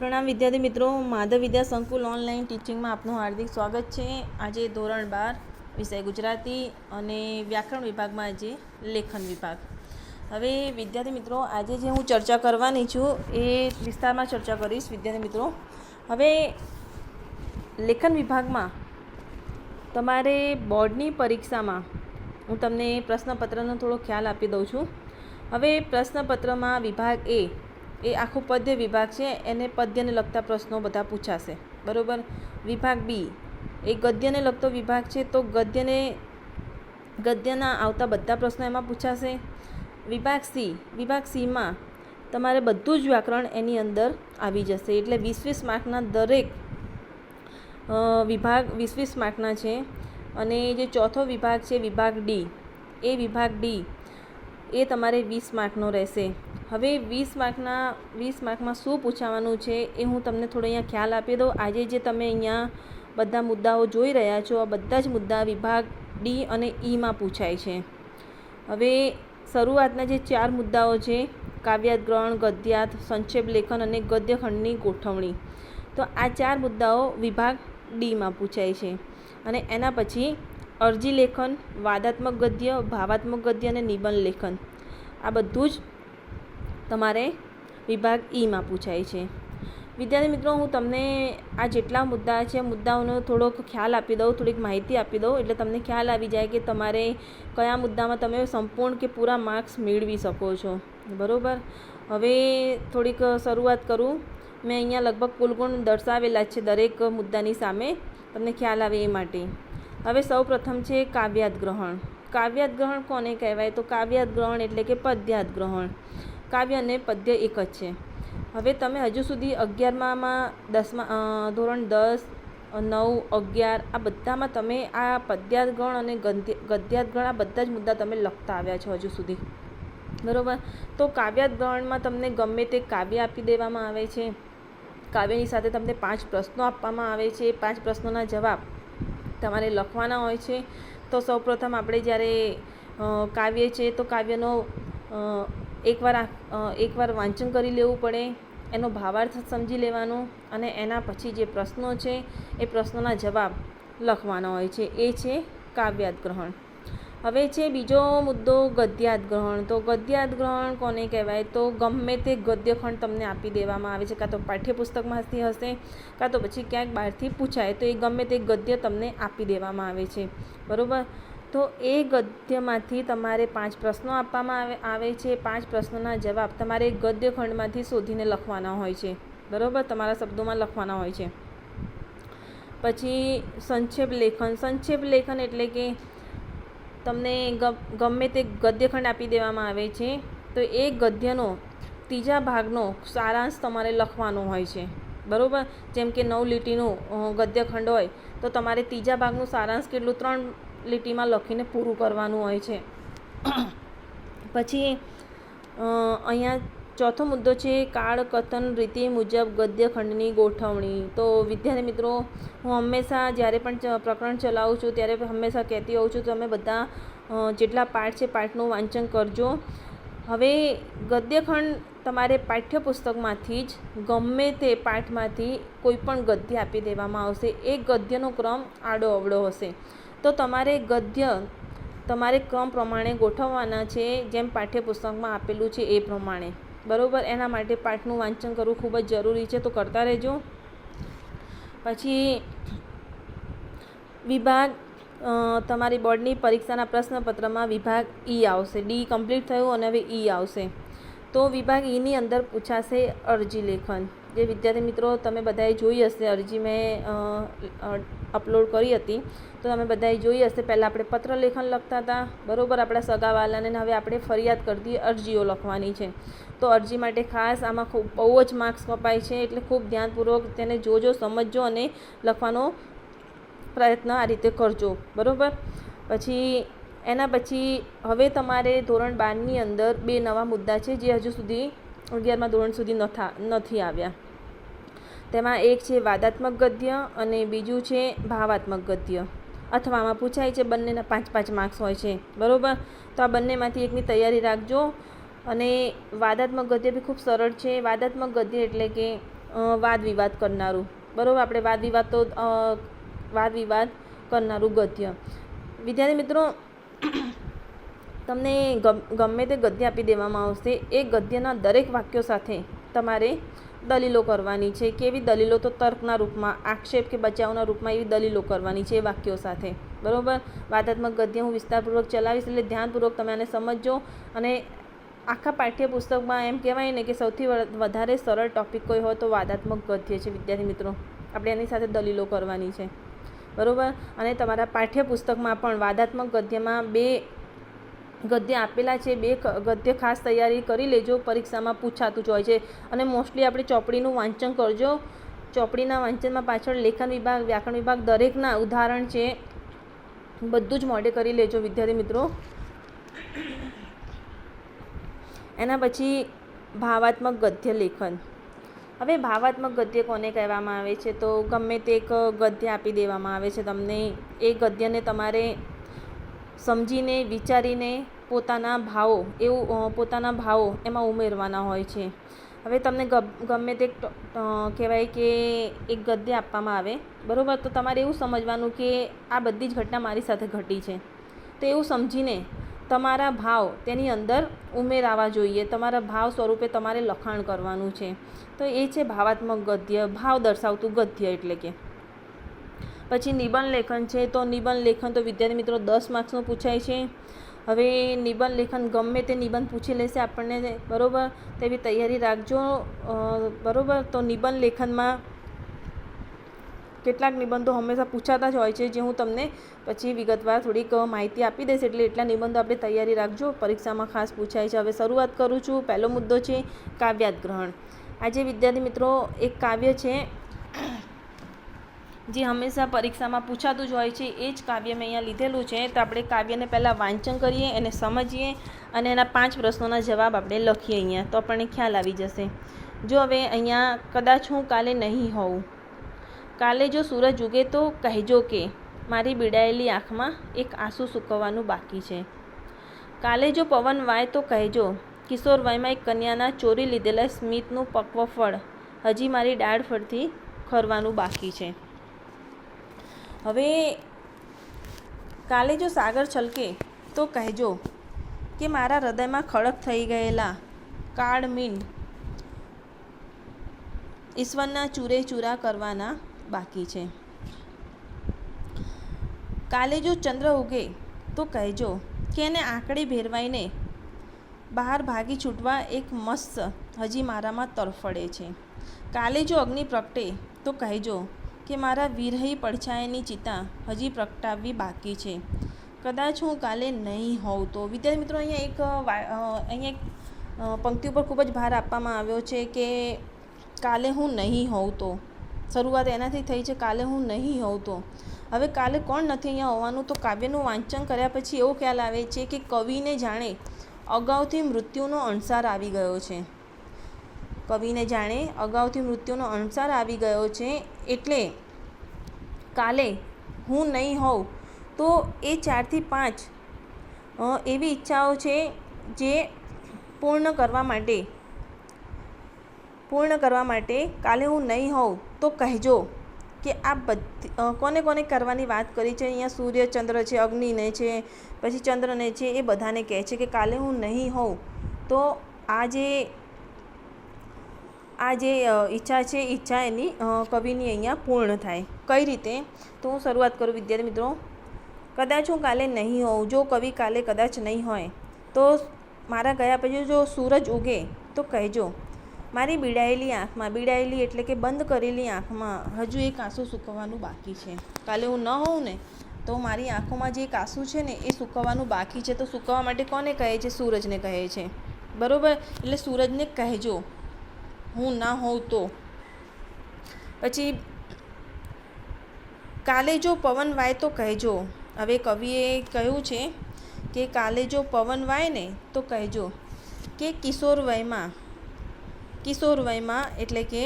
પ્રણામ વિદ્યાર્થી મિત્રો, માધવ વિદ્યા સંકુલ ઓનલાઈન ટીચિંગમાં આપનું હાર્દિક સ્વાગત છે। આજે ધોરણ 12 વિષય ગુજરાતી અને વ્યાકરણ વિભાગમાં આજે લેખન વિભાગ। હવે વિદ્યાર્થી મિત્રો, આજે જે હું ચર્ચા કરવાની છું એ વિસ્તારમાં ચર્ચા કરીશ। વિદ્યાર્થી મિત્રો, હવે લેખન વિભાગમાં તમારે બોર્ડની પરીક્ષામાં હું તમને પ્રશ્નપત્રનો થોડો ખ્યાલ આપી દઉં છું। હવે પ્રશ્નપત્રમાં વિભાગ એ આખું પદ્ય વિભાગ છે, એને પદ્યને લગતા પ્રશ્નો બધા પૂછાશે, બરાબર। વિભાગ બી એ ગદ્યને લગતો વિભાગ છે, તો ગદ્યના આવતા બધા પ્રશ્નો એમાં પૂછાશે। વિભાગ સીમાં તમારે બધું જ વ્યાકરણ એની અંદર આવી જશે, એટલે 20 માર્કના દરેક વિભાગ 20 માર્કના છે। અને જે ચોથો વિભાગ છે વિભાગ ડી એ તમારે 20 માર્કનો રહેશે। હવે 20 માર્કમાં શું પૂછાવાનું છે એ હું તમને થોડો અહીંયા ખ્યાલ આપી દઉં। આજે જે તમે અહીંયા બધા મુદ્દાઓ જોઈ રહ્યા છો, આ બધા જ મુદ્દા વિભાગ ડી અને ઈમાં પૂછાય છે। હવે શરૂઆતના જે 4 મુદ્દાઓ છે, કાવ્યાર્થ ગ્રહણ, ગદ્યાર્થ, સંક્ષેપ લેખન અને ગદ્યખંડની ગોઠવણી, તો આ 4 મુદ્દાઓ વિભાગ ડીમાં પૂછાય છે। અને એના પછી અરજી લેખન, વાદાત્મક ગદ્ય, ભાવાત્મક ગદ્ય અને નિબંધ લેખન, આ બધું જ તમારે વિભાગ ઈમાં પૂછાય છે। વિદ્યાર્થી મિત્રો, હું તમને આ જેટલા મુદ્દા છે મુદ્દાઓનો થોડોક ખ્યાલ આપી દઉં, થોડીક માહિતી આપી દઉં, એટલે તમને ખ્યાલ આવી જાય કે તમારે કયા મુદ્દામાં તમે સંપૂર્ણ કે પૂરા માર્ક્સ મેળવી શકો છો, બરાબર। હવે થોડીક શરૂઆત કરું। મેં અહીંયા લગભગ કુલ ગુણ દર્શાવેલા છે દરેક મુદ્દાની સામે, તમને ખ્યાલ આવે એ માટે। હવે સૌ પ્રથમ છે કાવ્યાર્થ ગ્રહણ। કાવ્યાર્થ ગ્રહણ કોને કહેવાય? તો કાવ્યાર્થ ગ્રહણ એટલે કે પદ્યાર્થ ગ્રહણ। કાવ્ય અને પદ્ય એક જ છે। હવે તમે હજુ સુધી 11માં ધોરણ 10, 9, 11 આ બધામાં તમે આ પદ્યાર્થ ગ્રહણ અને ગદ્યાર્થ ગ્રહણ આ બધા જ મુદ્દા તમે લખતા આવ્યા છો હજુ સુધી, બરાબર। તો કાવ્યાર્થ ગ્રહણમાં તમને ગમે તે કાવ્ય આપી દેવામાં આવે છે, કાવ્યની સાથે તમને 5 પ્રશ્નો આપવામાં આવે છે, 5 પ્રશ્નોના જવાબ તમારે લખવાના હોય છે। તો સૌપ્રથમ આપણે જ્યારે કાવ્ય છે તો કાવ્યનો એકવાર વાંચન કરી લેવું પડે, એનો ભાવાર્થ સમજી લેવાનો, અને એના પછી જે પ્રશ્નો છે એ પ્રશ્નોના જવાબ લખવાના હોય છે, એ છે કાવ્યાર્થ ગ્રહણ। હવે છે બીજો મુદ્દો ગદ્યાર્થ ગ્રહણ। તો ગદ્યાર્થ ગ્રહણ કોને કહેવાય? તો ગમે તે ગદ્યખંડ તમને આપી દેવામાં આવે છે, કાં તો પાઠ્યપુસ્તકમાંથી હશે, કાં તો પછી ક્યાંક બહારથી પૂછાય, તો એ ગમે તે ગદ્ય તમને આપી દેવામાં આવે છે, બરાબર। તો એ ગદ્યમાંથી તમારે 5 પ્રશ્નો આપવામાં આવે છે, 5 પ્રશ્નોના જવાબ તમારે ગદ્યખંડમાંથી શોધીને લખવાના હોય છે, બરાબર, તમારા શબ્દોમાં લખવાના હોય છે। પછી સંક્ષેપ લેખન એટલે કે તમને ગમે તે ગદ્યખંડ આપી દેવામાં આવે છે, તો એ ગદ્યનો 3જા ભાગનો સારાંશ તમારે લખવાનો હોય છે, બરાબર। જેમ કે 9 લીટીનું ગદ્યખંડ હોય તો તમારે 3જા ભાગનું સારાંશ કેટલું 3 લીટીમાં લખીને પૂરું કરવાનું હોય છે। પછી અહીંયા ચોથો મુદ્દો છે કાળ કથન રીતિ મુજબ ગદ્યખંડની ગોઠવણી। તો વિદ્યાર્થી મિત્રો, હું હંમેશા જ્યારે પણ પ્રકરણ ચલાવું છું ત્યારે હંમેશા કહેતી હોઉં છું, તમે બધા જેટલા પાઠ છે પાઠનું વાંચન કરજો। હવે ગદ્યખંડ તમારે પાઠ્યપુસ્તકમાંથી જ ગમે તે પાઠમાંથી કોઈ પણ ગદ્ય આપી દેવામાં આવશે, એ ગદ્યનો ક્રમ આડો અવળો હશે, તો તમારે ગદ્ય ક્રમ પ્રમાણે ગોઠવવાના છે, જેમ પાઠ્યપુસ્તકમાં આપેલું છે એ પ્રમાણે, બરાબર। એના માટે પાઠનું વાંચન કરવું ખૂબ જ જરૂરી છે, તો કરતા રહેજો। પછી વિભાગ તમારી બોર્ડની પરીક્ષાના પ્રશ્નપત્રમાં વિભાગ ઈ આવશે। ડી કમ્પ્લીટ થયું અને હવે ઈ આવશે। તો વિભાગ ઈની અંદર પૂછાશે અરજી લેખન। જે વિદ્યાર્થી મિત્રો તમે બધાએ જોઈ હશે, અરજી મેં અપલોડ કરી હતી, તો તમે બધાએ જોઈ હશે। પહેલાં આપણે પત્ર લેખન લખતા હતા, બરાબર, આપણા સગાવાલાને, હવે આપણે ફરિયાદ કરતી અરજીઓ લખવાની છે। તો અરજી માટે ખાસ આમાં બહુ જ માર્ક્સ કપાય છે, એટલે ખૂબ ધ્યાનપૂર્વક તેને જોજો, સમજજો અને લખવાનો પ્રયત્ન આ રીતે કરજો, બરાબર। પછી એના પછી હવે તમારે ધોરણ 12ની અંદર 2 નવા મુદ્દા છે જે હજુ સુધી 11મા ધોરણ સુધી નથી આવ્યા। તેમાં એક છે વાદાત્મક ગદ્ય અને બીજું છે ભાવાત્મક ગદ્ય, અથવામાં પૂછાય છે, બંનેના 5-5 માર્ક્સ હોય છે, બરાબર। તો આ બંનેમાંથી એકની તૈયારી રાખજો। અને વાદાત્મક ગદ્ય બી ખૂબ સરળ છે। વાદાત્મક ગદ્ય એટલે કે વાદ વિવાદ કરનારું, બરાબર. આપણે વાદ વિવાદ કરનારું ગદ્ય. વિદ્યાર્થી મિત્રો, તમને ગમે તે ગદ્ય આપી દેવામાં આવશે. એ ગદ્યના દરેક વાક્યો સાથે તમારે દલીલો કરવાની છે. કેવી દલીલો? તો તર્કના રૂપમાં, આક્ષેપ કે બચાવના રૂપમાં એવી દલીલો કરવાની છે એ વાક્યો સાથે, બરાબર. વાદાત્મક ગદ્ય હું વિસ્તારપૂર્વક ચલાવીશ, એટલે ધ્યાનપૂર્વક તમે આને સમજજો. અને આખા પાઠ્યપુસ્તકમાં એમ કહેવાય ને કે સૌથી વધારે સરળ ટૉપિક કોઈ હોય તો વાદાત્મક ગદ્ય છે. વિદ્યાર્થી મિત્રો, આપણે એની સાથે દલીલો કરવાની છે, બરાબર. અને તમારા પાઠ્યપુસ્તકમાં પણ વાદાત્મક ગદ્યમાં 2 ગદ્ય આપેલા છે. 2 ગદ્ય ખાસ તૈયારી કરી લેજો, પરીક્ષામાં પૂછાતું જ હોય છે. અને મોસ્ટલી આપણે ચોપડીનું વાંચન કરજો. ચોપડીના વાંચનમાં પાછળ લેખન વિભાગ, વ્યાકરણ વિભાગ દરેકના ઉદાહરણ છે, બધું જ મોઢે કરી લેજો વિદ્યાર્થી મિત્રો. એના પછી ભાવાત્મક ગદ્ય લેખન. હવે ભાવાત્મક ગદ્ય કોને કહેવામાં આવે છે? તો ગમે તે એક ગદ્ય આપી દેવામાં આવે છે તમને. એ ગદ્યને તમારે સમજીને, વિચારીને પોતાના ભાવો એમાં ઉમેરવાના હોય છે. હવે તમને ગમે તે કહેવાય કે એક ગદ્ય આપવામાં આવે, બરાબર. તો તમારે એવું સમજવાનું કે આ બધી જ ઘટના મારી સાથે ઘટી છે, તો એવું સમજીને તમારા ભાવ તેની અંદર ઉમેરાવા જોઈએ. તમારા ભાવ સ્વરૂપે તમારે લખાણ કરવાનું છે. તો એ છે ભાવાત્મક ગદ્ય, ભાવ દર્શાવતું ગદ્ય એટલે કે. પછી નિબંધ લેખન છે. તો નિબંધ લેખન તો વિદ્યાર્થી મિત્રો 10 માર્ક્સનું પૂછાય છે. હવે નિબંધ લેખન ગમે તે નિબંધ પૂછી લેશે આપણને, બરાબર. તેવી તૈયારી રાખજો, બરાબર. તો નિબંધ લેખનમાં કેટલાક નિબંધો હંમેશા પૂછાતા જ હોય છે, જે હું તમને પછી વિગતવાર થોડીક માહિતી આપી દઈશ. એટલે એટલા નિબંધો આપણે તૈયારી રાખજો, પરીક્ષામાં ખાસ પૂછાય છે. હવે શરૂઆત કરું છું. પહેલો મુદ્દો છે કાવ્યાર્થ ગ્રહણ. આજે વિદ્યાર્થી મિત્રો એક કાવ્ય છે જે હંમેશા પરીક્ષામાં પૂછાતું જ હોય છે. એ જ કાવ્ય મેં અહીંયા લીધેલું છે. તો આપણે કાવ્યને પહેલાં વાંચન કરીએ, એને સમજીએ અને એના 5 પ્રશ્નોના જવાબ આપણે લખીએ અહીંયા, તો આપણને ખ્યાલ આવી જશે. જો હવે અહીંયા કદાચ હું કાલે નહીં હોઉં. કાલે જો સૂરજ ઉગે તો કહેજો કે મારી બીડાયેલી આંખમાં એક આંસુ સૂકવવાનું બાકી છે. કાલે જો પવન વાય તો કહેજો કિશોર વયમાં એક કન્યાના ચોરી લીધેલા સ્મિતનું પક્વ ફળ હજી મારી ડાળ ફરથી ખરવાનું બાકી છે. હવે કાલે જો સાગર છલકે તો કહેજો કે મારા હૃદયમાં ખડક થઈ ગયેલા કાળમીંડ ઈશ્વરના ચૂરે ચૂરા કરવાના બાકી છે. કાલે જો ચંદ્ર ઉગે તો કહેજો કે એને આંકડે ભેરવાઈને બહાર ભાગી છૂટવા એક મસ્ત હજી મારામાં તરફડે છે. કાલે જો અગ્નિ પ્રગટે તો કહેજો કે મારા વિરહી પડછાયાની ચિતા હજી પ્રગટાવવી બાકી છે. કદાચ હું કાલે નહીં હોઉં તો. વિદ્યાર્થી મિત્રો, અહીંયા એક પંક્તિ ઉપર ખૂબ જ ભાર આપવામાં આવ્યો છે કે કાલે હું નહીં હોઉં તો. શરૂઆત એનાથી થઈ છે, કાલે હું નહીં હોઉં તો. હવે કાલે કોણ નથી અહીંયા હોવાનું? તો કાવ્યનું વાંચન કર્યા પછી એવો ખ્યાલ આવે છે કે કવિને જાણે અગાઉથી મૃત્યુનો અણસાર આવી ગયો છે. કવિને જાણે અગાઉથી મૃત્યુનો અણસાર આવી ગયો છે. એટલે કાલે હું નહીં હોઉં તો એ 4 થી 5 એવી ઈચ્છાઓ છે જે પૂર્ણ કરવા માટે કાલે હું નહીં હોઉં તો કહેજો કે આ બધી કોને કોને કરવાની વાત કરી છે અહીંયા? સૂર્ય, ચંદ્ર છે, અગ્નિને છે, પછી ચંદ્રને છે, એ બધાને કહે છે કે કાલે હું નહીં હોઉં તો આ જે ઈચ્છા છે, ઈચ્છા એની કવિની અહીંયા પૂર્ણ થાય. કઈ રીતે? તો હું શરૂઆત કરું વિદ્યાર્થી મિત્રો. કદાચ હું કાલે નહીં હોઉં. જો કવિ કાલે કદાચ નહીં હોય તો મારા ગયા પછી જો સૂરજ ઉગે તો કહેજો મારી બીડાયેલી આંખમાં, બીડાયેલી એટલે કે બંધ કરેલી આંખમાં હજુ એક આંસુ સૂકવવાનું બાકી છે. કાલે હું ન હોઉં ને તો મારી આંખોમાં જે એક આંસુ છે ને એ સૂકવવાનું બાકી છે. તો સૂકવવા માટે કોને કહે છે? સૂરજને કહે છે, બરાબર. એટલે સૂરજને કહેજો હું ના હોઉં તો. પછી કાલે જો પવન વાય તો કહેજો. હવે કવિએ કહ્યું છે કે કાલે જો પવન વાય ને તો કહેજો કે કિશોર વયમાં એટલે કે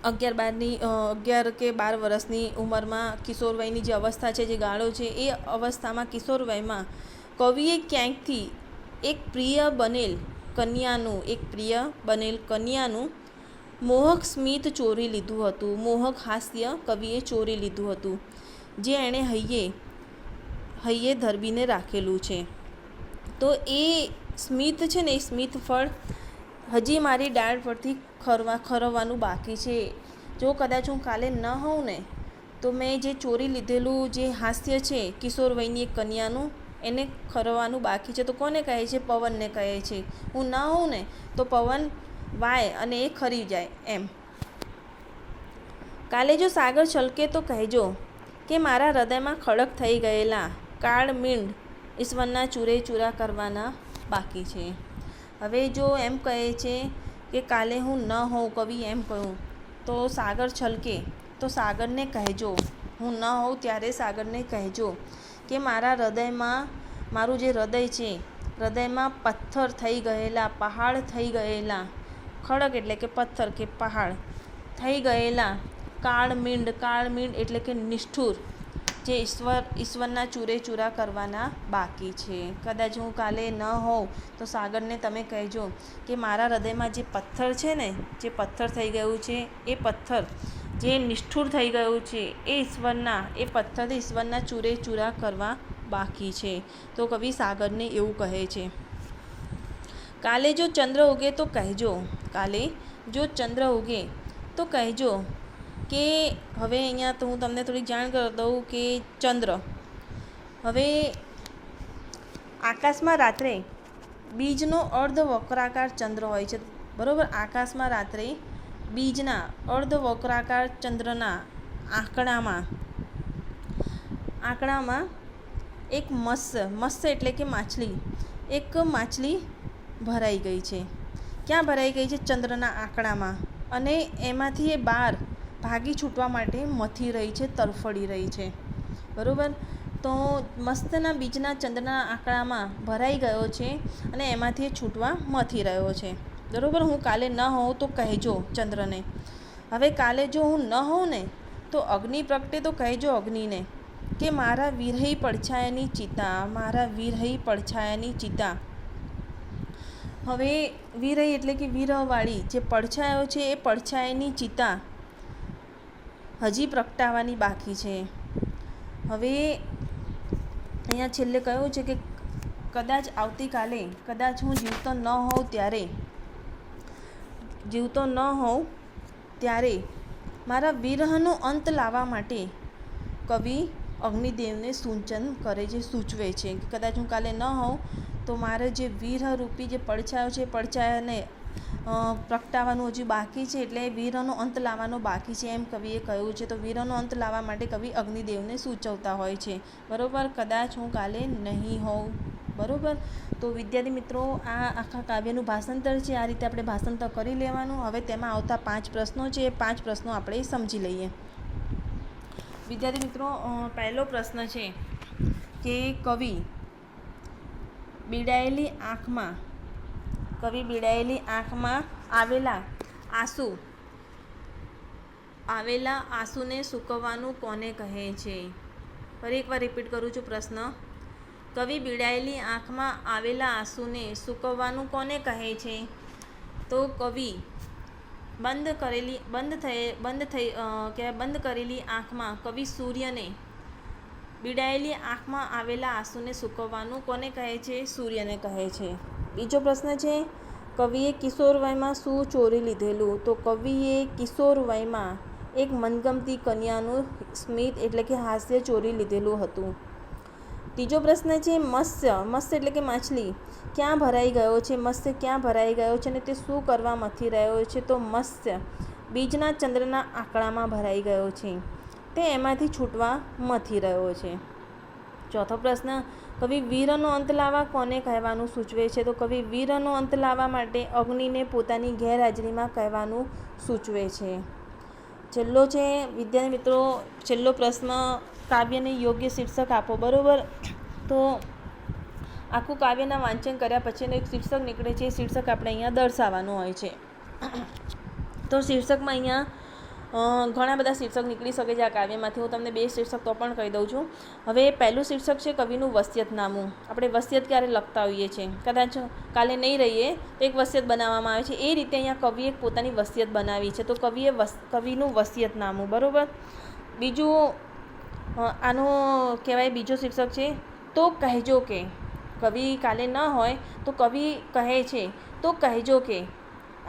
11 કે 12 વર્ષની ઉંમરમાં કિશોર વયની જે અવસ્થા છે, જે ગાળો છે, એ અવસ્થામાં કિશોર વયમાં કવિએ ક્યાંકથી એક પ્રિય બનેલ કન્યાનું મોહક સ્મિત ચોરી લીધું હતું, મોહક હાસ્ય કવિએ ચોરી લીધું હતું, જે એણે હૈયે ધરબીને રાખેલું છે. તો એ સ્મિત છે ને, એ સ્મિત ફળ હજી મારી ડાળ પરથી ખરવવાનું બાકી છે. જો કદાચ હું કાલે ન હોઉં ને, તો મેં જે ચોરી લીધેલું જે હાસ્ય છે કિશોર વયની એક કન્યાનું, એને ખરવવાનું બાકી છે. તો કોને કહે છે? પવનને કહે છે. હું ન હોઉં ને તો પવન વાય અને એ ખરી જાય એમ. કાલે જો સાગર છલકે તો કહેજો કે મારા હૃદયમાં ખડક થઈ ગયેલા કાળ મીંડ ઈશ્વરના ચૂરે ચૂરા કરવાના બાકી છે. હવે જો એમ કહે છે કે કાલે હું ન હોઉં, કવિ એમ કહું, તો સાગર છલકે તો સાગરને કહેજો, હું ન હોઉં ત્યારે સાગરને કહેજો કે મારા હૃદયમાં, મારું જે હૃદય છે, હૃદયમાં પથ્થર થઈ ગયેલા, પહાડ થઈ ગયેલા, ખડક એટલે કે પથ્થર કે પહાડ થઈ ગયેલા કાળ મીંડ એટલે કે નિષ્ઠુર, જે ઈશ્વરના ચૂરે ચૂરા કરવાના બાકી છે. કદાચ હું કાલે ન હોઉં તો સાગરને તમે કહેજો કે મારા હૃદયમાં જે પથ્થર છે ને, જે પથ્થર થઈ ગયું છે, એ પથ્થર જે નિષ્ઠુર થઈ ગયું છે, એ પથ્થરથી ઈશ્વરના ચૂરે ચૂરા કરવા બાકી છે. તો કવિ સાગરને એવું કહે છે. કાલે જો ચંદ્ર ઉગે તો કહેજો, કાલે જો ચંદ્ર ઉગે તો કહેજો કે, હવે અહીંયા તો હું તમને થોડી જાણ કરી દઉં કે ચંદ્ર, હવે આકાશમાં રાત્રે બીજનો અર્ધવક્રાકાર ચંદ્ર હોય છે, બરાબર. આકાશમાં રાત્રે બીજના અર્ધવક્રાકાર ચંદ્રના આંકડામાં એક મત્સ્ય એટલે કે માછલી, એક માછલી ભરાઈ ગઈ છે. ક્યાં ભરાઈ ગઈ છે? ચંદ્રના આંકડામાં. અને એમાંથી એ બહાર ભાગી છૂટવા માટે મથી રહી છે, તરફડી રહી છે, બરાબર. તો મત્સ્યના બીજના ચંદ્રના આંકડામાં ભરાઈ ગયો છે અને એમાંથી એ છૂટવા મથી રહ્યો છે, બરાબર. હું કાલે ન હોઉં તો કહેજો ચંદ્રને. હવે કાલે જો હું ન હોઉં ને તો અગ્નિ પ્રગટે તો કહેજો અગ્નિને કે મારા વિરહી પડછાયાની ચિતા. હવે વિરહી એટલે કે વિરહવાળી જે પડછાયો છે, એ પડછાયાની ચિતા હજી પ્રગટાવવાની બાકી છે. હવે અહીંયા છેલ્લે કહ્યું છે કે કદાચ આવતીકાલે, કદાચ હું જીવતો ન હોઉં ત્યારે મારા વિરહનો અંત લાવવા માટે કવિ અગ્નિદેવને સૂચવે છે કે કદાચ હું કાલે ન હોઉં તો મારે જે વિરહરૂપી જે પડછાયો છે, પડછાયાને પ્રગટાવવાનું હજી બાકી છે, એટલે વિરહનો અંત લાવવાનો બાકી છે એમ કવિએ કહ્યું છે. તો વિરહનો અંત લાવવા માટે કવિ અગ્નિદેવને સૂચવતા હોય છે, બરાબર. કદાચ હું કાલે નહીં હોઉં, બરાબર. તો વિદ્યાર્થી મિત્રો, આ આખા કાવ્યનું ભાષાંતર છે. આ રીતે આપણે ભાષાંતર કરી લેવાનું. હવે તેમાં આવતા 5 પ્રશ્નો છે, એ 5 પ્રશ્નો આપણે સમજી લઈએ. વિદ્યાર્થી મિત્રો, પહેલો પ્રશ્ન છે કે કવિ બીડાયેલી આંખમાં આવેલા આંસુને સૂકવવાનું કોને કહે છે? ફરી એકવાર રિપીટ કરું છું પ્રશ્ન. કવિ બીડાયેલી આંખમાં આવેલા આંસુને સૂકવવાનું કોને કહે છે? તો કવિ બંધ કરેલી આંખમાં કવિ સૂર્યને, બીડાયેલી આંખમાં આવેલા આંસુને સૂકવવાનું કોને કહે છે? સૂર્યને કહે છે. બીજો પ્રશ્ન છે, કવિએ કિશોર વયમાં શું ચોરી લીધેલું? તો કવિએ કિશોર વયમાં એક મનગમતી કન્યાનું સ્મિત એટલે કે હાસ્ય ચોરી લીધેલું હતું. ત્રીજો પ્રશ્ન છે, મત્સ્ય એટલે કે માછલી ક્યાં ભરાઈ ગયો છે? મત્સ્ય ક્યાં ભરાઈ ગયો છે અને તે શું કરવા મથી રહ્યો છે? તો મત્સ્ય બીજના ચંદ્રના આંકડામાં ભરાઈ ગયો છે, તે એમાંથી છૂટવા મથી રહ્યો છે. ચોથો પ્રશ્ન, કવિ વીરનો અંત લાવવા કોને કહેવાનું સૂચવે છે? તો કવિ વીરનો અંત લાવવા માટે અગ્નિને પોતાની ગેરહાજરીમાં કહેવાનું સૂચવે છે. છેલ્લો છે વિદ્યાર્થી મિત્રો, છેલ્લો પ્રશ્ન, કાવ્યને યોગ્ય શીર્ષક આપો, બરાબર. તો આખું કાવ્યના વાંચન કર્યા પછીનું એક શીર્ષક નીકળે છે, એ શીર્ષક આપણે અહીંયા દર્શાવવાનું હોય છે. તો શીર્ષકમાં અહીંયા ઘણા બધા શીર્ષક નીકળી શકે છે આ કાવ્યમાંથી. હું તમને 2 શીર્ષક તો પણ કહી દઉં છું. હવે પહેલું શીર્ષક છે કવિનું વસિયતનામું. આપણે વસિયત ક્યારે લખતા હોઈએ છીએ, કદાચ કાલે નહીં રહીએ તો એક વસિયત બનાવવામાં આવે છે. એ રીતે અહીંયા કવિએ પોતાની વસિયત બનાવી છે, તો કવિનું વસિયતનામું. બરાબર. બીજું આનું કહેવાય બીજો શીર્ષક છે તો કહેજો કે. કવિ કાલે ન હોય તો કવિ કહે છે તો કહેજો કે.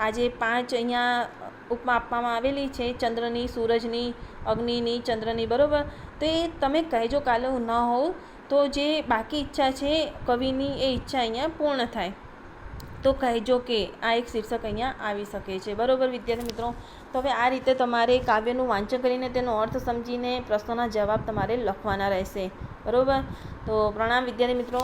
આજે 5 અહીંયા ઉપમા આપવામાં આવેલી છે, ચંદ્રની, સૂરજની, અગ્નિની, ચંદ્રની. બરાબર. તો એ તમે કહેજો કાલે હું ન હોઉં તો જે બાકી ઈચ્છા છે કવિની એ ઈચ્છા અહીંયા પૂર્ણ થાય. તો કહેજો કે આ એક શીર્ષક અહીંયા આવી શકે છે. બરાબર વિદ્યાર્થી મિત્રો. તો હવે આ રીતે તમારે કાવ્યનું વાંચન કરીને તેનો અર્થ સમજીને પ્રશ્નોના જવાબ તમારે લખવાના રહેશે. બરાબર. તો પ્રણામ વિદ્યાર્થી મિત્રો.